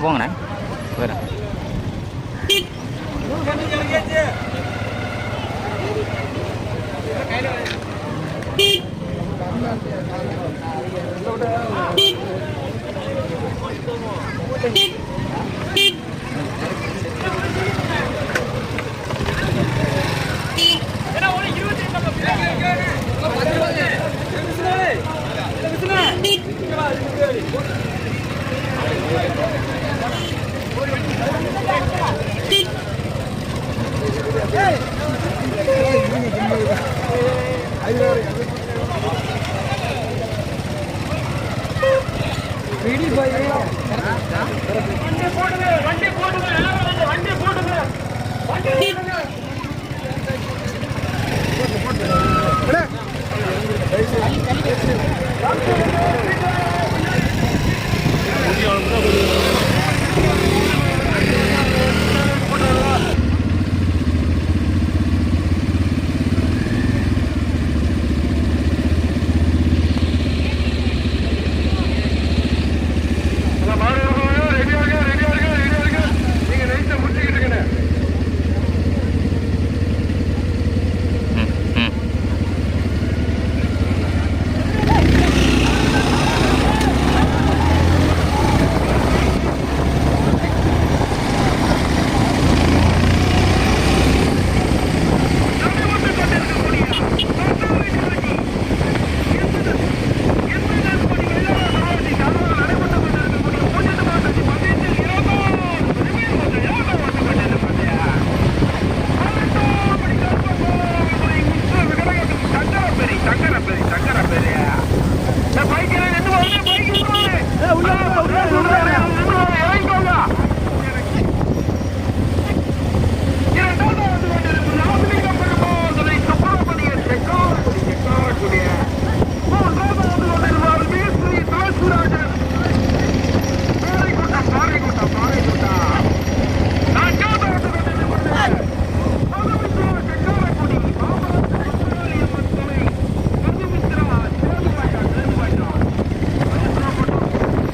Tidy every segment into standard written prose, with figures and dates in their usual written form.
போங்கண்ணே போயிடறேன்.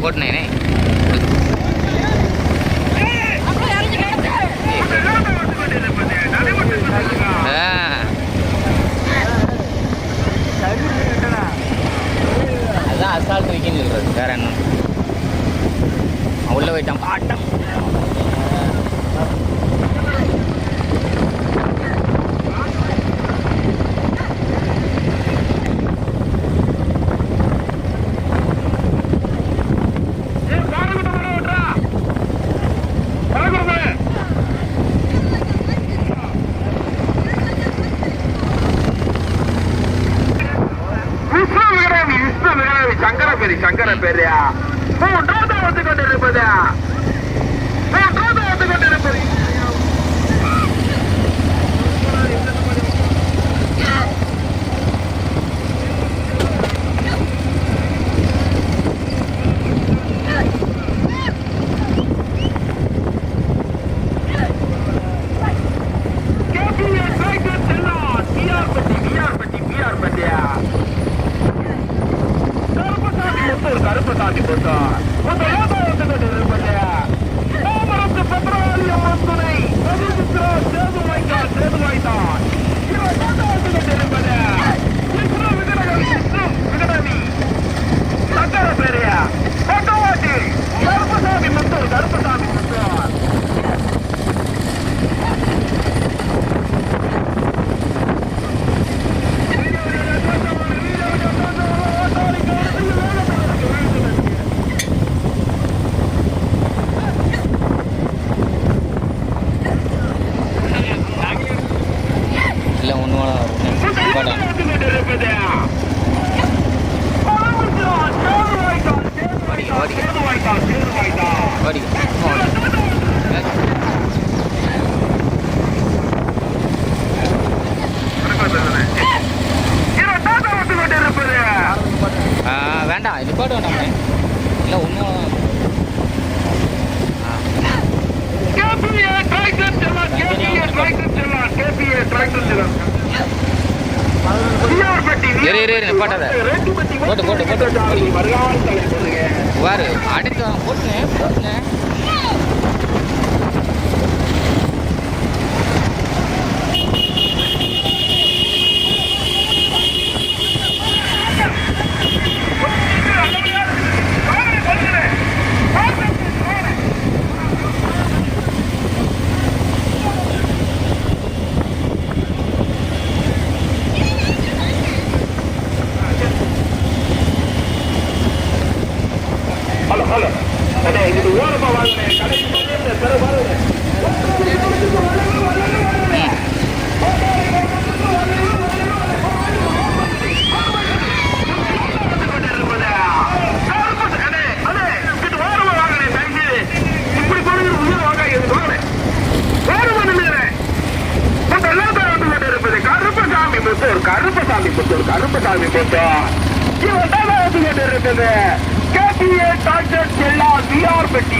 போட்டுனே அதான் அசால்ட் வைக்கன்னு சொல்கிறது வேற என்ன உள்ள போயிட்டான் பாட்டம். சங்கர பெரியா மூன்றாவது வந்து கொண்டிருப்பது கருப்பசாமி வேண்டாம் இது பாட்டு வேண்டாமே இல்லை ஒன்றும் இரு நிப்பாட்டாத. போட்டு பாரு அடுத்து போட்டுனேன் கருப்பசாமி போட்டோ இருப்பது கேபிஏ டாக்டர் செல்லா விஆர் பெட்டி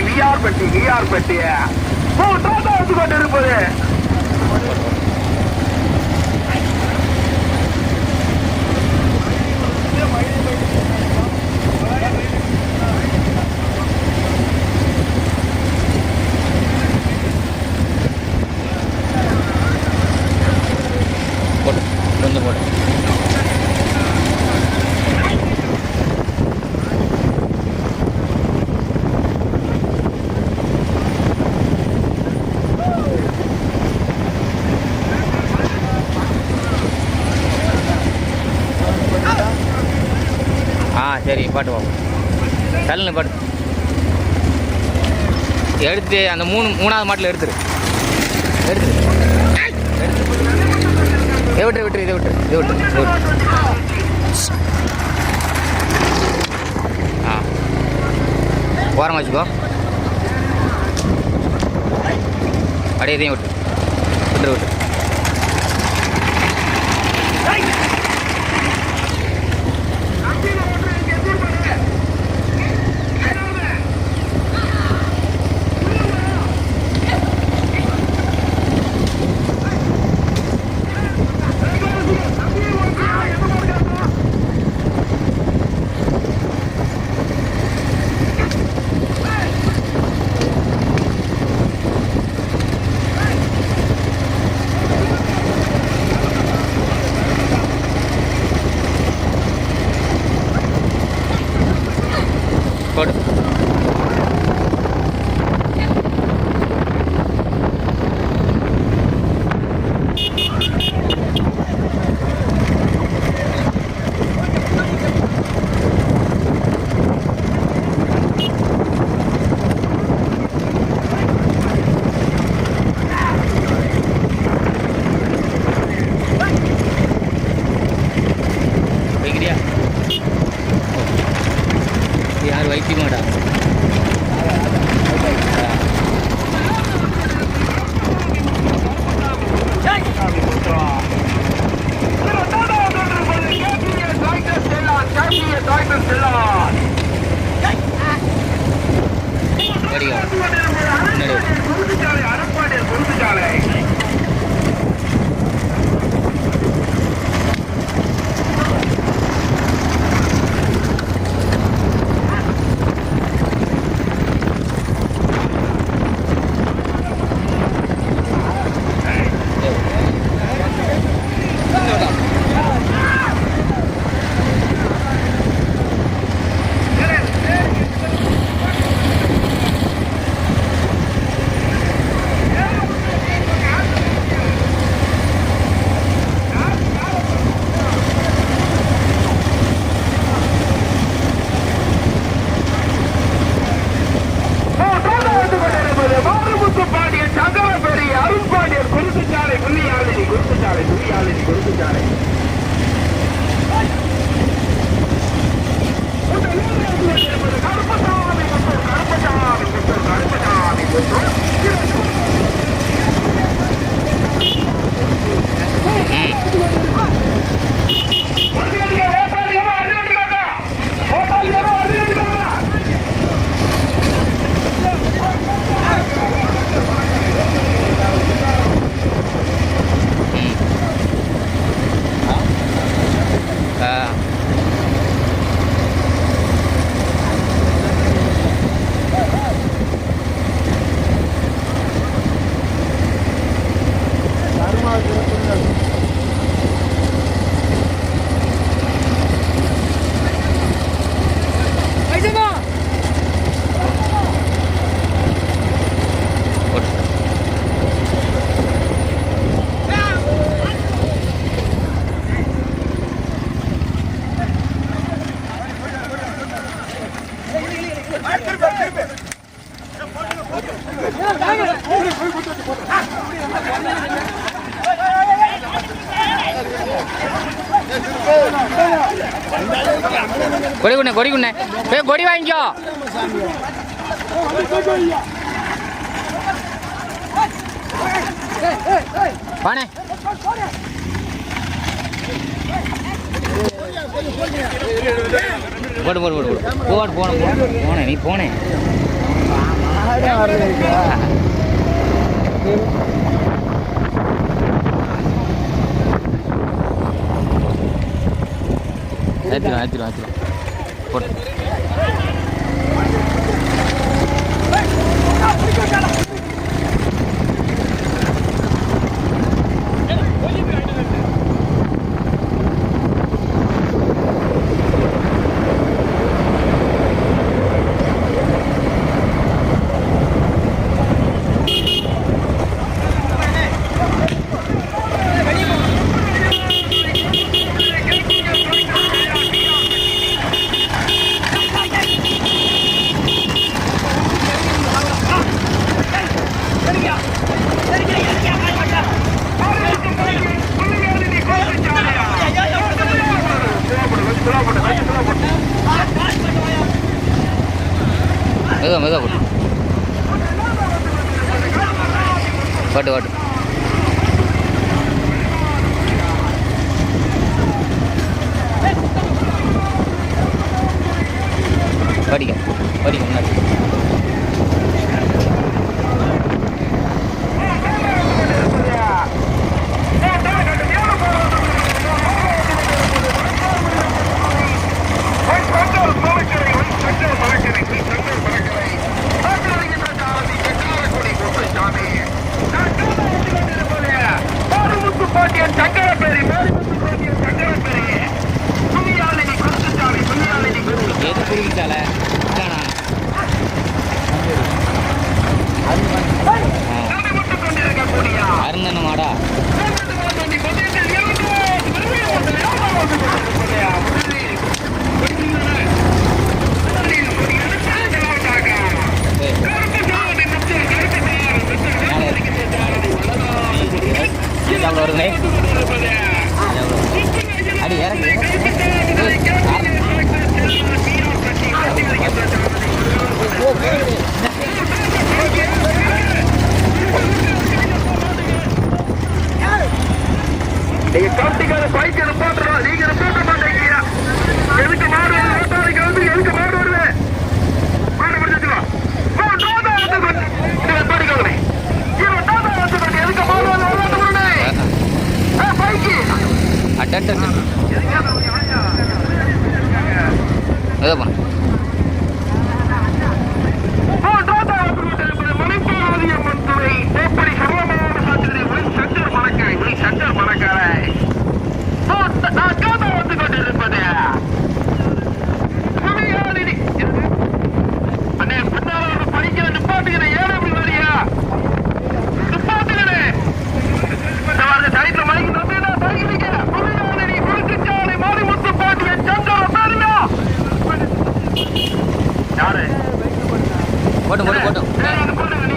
கொண்டிருப்பது கொஞ்சம் போட்டு சரி பாட்டு வாங்க தள்ளுன்னு பாட்டு எடுத்து அந்த மூணாவது மாட்டில் எடுத்துரு இதை விட்டு ஆ ஓரமாக வச்சுக்கோ அப்படியே இதையும் விட்டு போடு வைக்கிறியா யார் வைத்தியமாடா கொடி குண்ணே கொடி குண்ணே கொடி வாங்கிக்கோ. வாணே போடு போடு போடு போடு போனேன் நீ போனேன். ஆத்திரம் போட்டு மெதுவாக போட்டு பாட்டு படிக்க முன்னாடி எது புரிஞ்சால அருந்தன மாடா வருதுனே அடி இறங்கு நீங்க கார்த்திகால பைக் ரிப்போர்ட்டரா நீங்க ரிப்போர்ட் மாட்டீங்க. எதுக்கு மாடு ஓட்டாரிக்கு வந்து எதுக்கு மாடு வருது மாடு பிடிச்சிக்கலாம் படிக்கவே இவன் டாடா வந்து எதுக்கு மாடு வந்து பைக்கு அட்டா போட்டு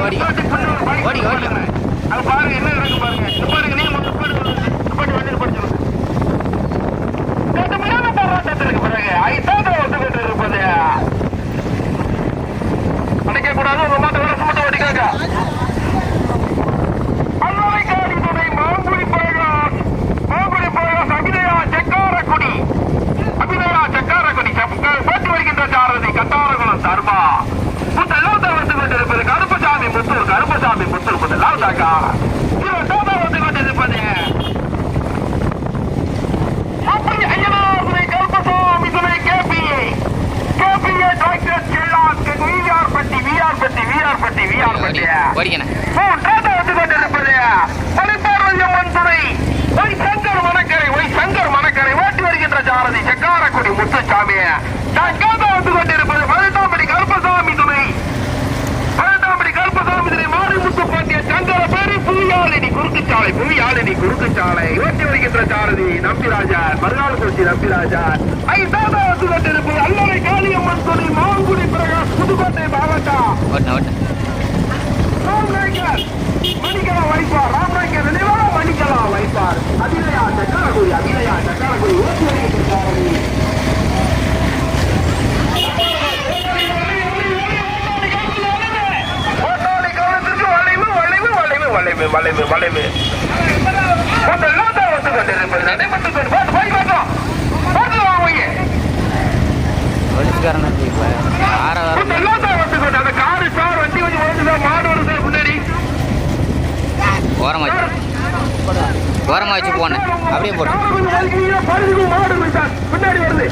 ஓடி அது பாருங்க என்ன இருக்கு பாருங்க நீங்க வந்து வந்து படிச்சிருங்க போராட்டத்திற்கு பிறகு ஐந்தாவது வந்து இருப்பது அடைக்க கூடாது. ஒரு மாட்ட வேலை சுமட்ட ஓடிக்காங்க அல்லவைக்காடி துணை மாங்குடி பிரகாஷ் அபிநயா சக்காரக்குடி போட்டி வருகின்ற சாரதி கட்டாரகுளம் சர்மா முதலாவது வந்து கொண்டிருப்பது கருப்பசாமி முத்தூர் முதலாவதாக இரண்டாவது வந்து கொண்டிருப்பது ஐயனார் கருப்பசாமி துணை கேபிஏ டிராக்டர் செல்லாக்கு விஆர்பட்டி மூன்றாவது வந்து கொண்டிருப்பது பணிப்பாளர் துணை ஒய் சங்கர் மணக்கரை ஓட்டி வருகின்ற சாரதி சக்காரக்குடி முத்துசாமி நான்காவது வந்து கொண்டிருப்பது பதினெட்டாம்படி கருப்பசாமி துணை மாரிமுத்து பாண்டிய சங்கர பேரி புவியாளினி குறுக்குச்சாலை ஓட்டி வருகின்ற சாரதி நம்பிராஜார் மறுநாள் நம்பிராஜார் ஐந்தாவது வந்து கொண்டிருப்பது அல்லவை காளியம்மன் துணை மாங்குடி பிரகாஷ் புதுக்கோட்டை மாவட்டம் மணிக்கலா வைப்பார் அபிநயா சக்கரகுடி ஓட்டி வருகின்ற சாரதி வளைவு வளைவு முதல்லாம் தான் வந்து கொண்டிருப்பது நடைபெற்றுக் கொண்டு போட்டு போய் பார்த்தோம் போட்டு வாங்க முதல்லாம் தான் வந்து கொண்டு அந்த காரு சார் வண்டி கொஞ்சம் ஓடுதான் மாடு வருது முன்னாடி ஓரமா வச்சு போனேன் அப்படியே போட்டேன் மாடு முன்னாடி வருது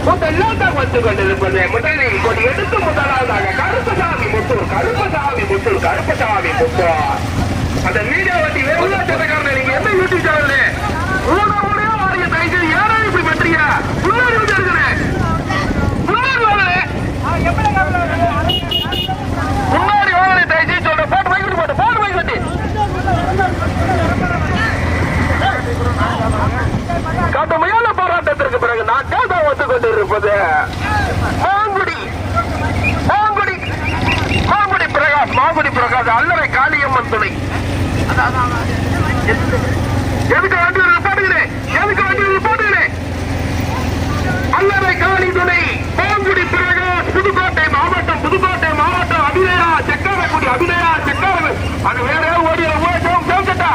முதல்லாம் தான் வந்து கொண்டிருப்பது முதலில் கொடி எடுத்து முதலாவதாக கருப்பசாமி முத்தூர் கருப்பசாமி முத்தூர் கருப்பசாமி முத்தூர் அந்த மீடியா வண்டி வேறு சட்டக்காரன் நீங்க என்ன யூடியூப் சேனல் வாரிய தயவு யாரா இப்படி பண்றீங்க முன்னாடி வந்து இருக்கிறேன் முன்னாடி வாழல முன்னாடி வாழலை தயவு சொல்ற போட்டு வைக்கிட்டு போட்டு போட்டு வைக்கிட்டு கடுமையான போராட்டத்திற்கு பிறகு நாட்டாக வந்து கொண்டிருப்பது மாங்குடி பிரகாஷ் அல்லறை காளியம்மன் துணை எதுக்கு வண்டி போட்டுகிறேன் அல்லறை காளி துணை மாங்குடி பிரகாஷ் புதுக்கோட்டை மாவட்டம் அபிநயா செக்காரக்குடி அது வேற ஓடிய சேவச்சட்டா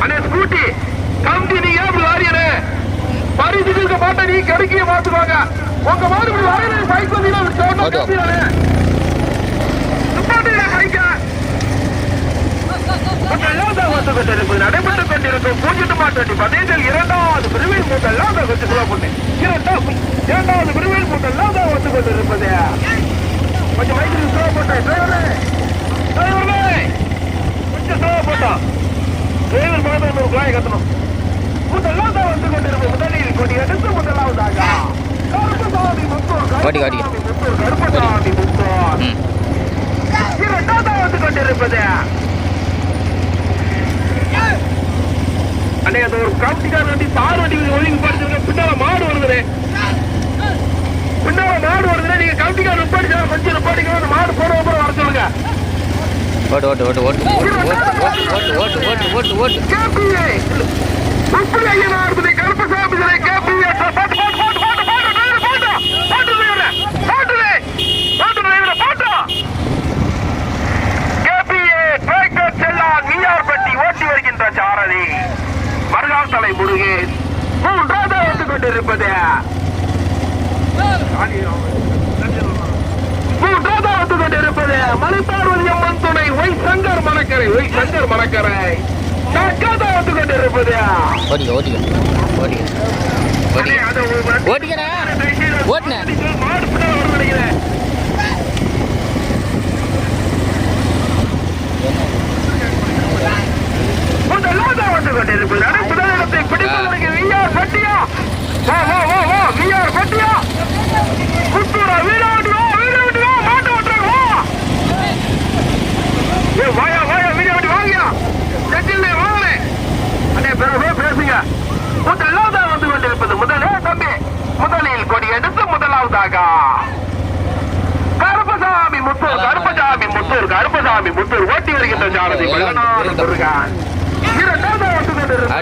அண்ணே ஸ்கூட்டி கம்பி நீ ஏன் வாரியனே பரிசுக்கு மாட்ட நீ கிடைக்கிய மாத்துவாங்க உங்க மாதிரி வாரியனை பைக் நடைபெற்றுக் கொண்டிருக்கும் பூஜ்ஜியம் மாட்டி பதேசல் இரண்டாவது பிரிவில் மூட்டெல்லாம் இரண்டாவது பிரிவில் மூட்டெல்லாம் தான் வந்து கொண்டிருப்பது கொஞ்சம் வயிற்று ஸ்லோ போட்டேன் கொஞ்சம் ஸ்லோ போட்டான் டிரைவர் மாதிரி ஒரு குழாய் கட்டணும் முதல்லாம் தான் வந்து கொண்டிருப்போம் முதலில் கொடி எடுத்து முதலாவதாக கருப்பசாமி முத்தூர் இரண்டாவது வந்து கொண்டிருப்பது அன்னைக்கு அந்த ஒரு காப்டிக்கார வண்டி தார் வண்டி ஒழுங்கு படிச்சிருக்க பின்னால மாடு வருது நீங்க காப்டிக்கார நிப்பாடிச்சா கொஞ்சம் நிப்பாடிக்க அந்த மாடு போற வர சொல்லுங்க ஓட்டி வருகின்ற சாரதி மறுகால் தலை முருகேன் மூன்றாவது வந்து கொண்டிருப்பது மலைப்பார்வதி அம்மன் துணை ஒய் சங்கர் மணக்கரை நாக்காத வந்து கொண்டிருப்பது மாடு பின்னால் வர நினைக்கிறேன் வந்து கொண்டிருப்பது முதலிடத்தை பிடிப்பதற்கு விஆர் பட்டியா குத்தூரா வீடு மாட்டு ஓட்டுறாங்க வாயா வீடியோ வண்டி வாங்கியா செட்டில் வாங்கலே அண்ணே பேசுங்க முதல்லாம் தான் வந்து கொண்டிருப்பது முதலில் கொடி எடுத்து முதலாவதாக கருப்பசாமி முத்தூர் ஓட்டி வருகின்ற சாரதி முருகன் இரண்டாவது வந்து கொண்டிருப்பது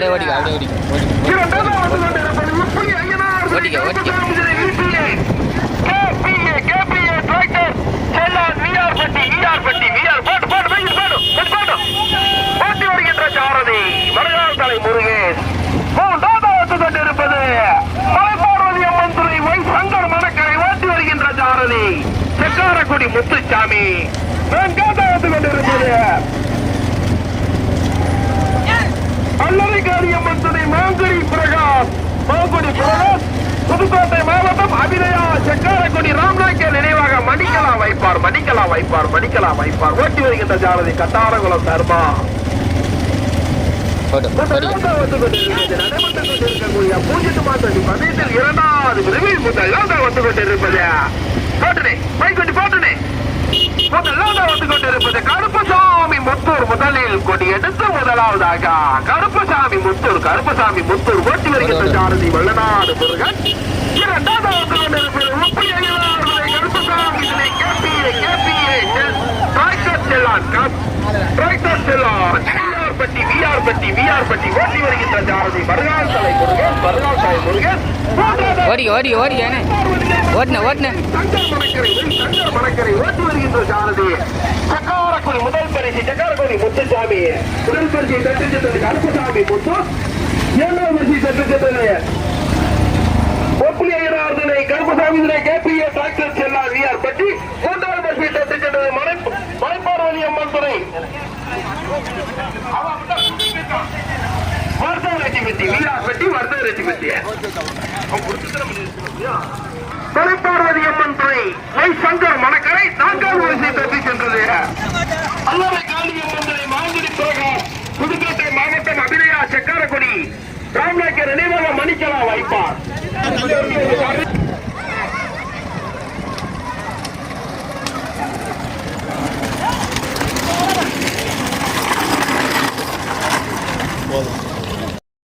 ஓட்டி வருகின்ற சாரதி மறுகால் தலை முருகேஷ் மூன்றாவது வந்து கொண்டிருப்பது மலைப்பார்வதி அம்மன் துணை ஒய் சங்கர் மணக்கரை ஓட்டி வருகின்ற சாரதி செக்காரக்குடி முத்துசாமி நான்காவது வந்து கொண்டிருப்பது அல்லறை காளியம்மன் துணை மாங்குடி பிரகாஷ் புதுக்கோட்டை மாவட்டம் அபிநயா செக்காரக்குடி ராம்நாய்க்கே நினைவாக மணிக்கலா வைப்பார் ஓட்டி வருகின்ற சாரதி கட்டாரகுளம் தர்மா பூஜ்ஜியம் மாட்டி பதினெட்டில் இரண்டாவது பிரிவில் முதல்லாம் வந்து கொண்டிருப்பது வந்து கொண்டிருப்பது கருப்பசாமி முத்தூர் முதலில் கொடி எடுத்து முதலாவதாக கருப்பசாமி முத்தூர் ஓட்டி வருகின்ற சாரதி வல்லநாடு முருகன் இரண்டாவது வந்து கொண்டிருப்பது கருப்பசாமி டிராக்டர் செல்லான் விஆர்பட்டி ஓட்டி வருகின்ற சாரதி மருகால் சாலை முருகன் ஓடி ஏண்ணே ஓட்டுன சங்கர் மணக்கரை ஓட்டி வருகின்ற சாரதி சக்காரக்குடி முதல் பரிசு சக்காரக்குடி முத்துசாமி முதல் பரிசை தட்டு சென்றது கருப்புசாமி முத்து இரண்டாவது பரிசை தட்டு சென்றது ஒப்புளியராதனை கருப்புசாமி கேபிஏ டிராக்டர் செல்லா விஆர்பட்டி மூன்றாவது பரிசை தட்டு சென்றது மலைப்பார்வதி அம்மன் துறை மலைப்பார்வதி அம்மன் துறை சங்கர் மணக்கரை நான்காவது வரிசை தட்டி சென்றது அல்லவை காளியம்மன் துறை மாங்குடி பிரகாஷ் புதுக்கோட்டை மாவட்டம் அபிநயா சக்காரக்குடி ராம்நாயக்கர் நினைவாக மணிக்கலா வைப்பார்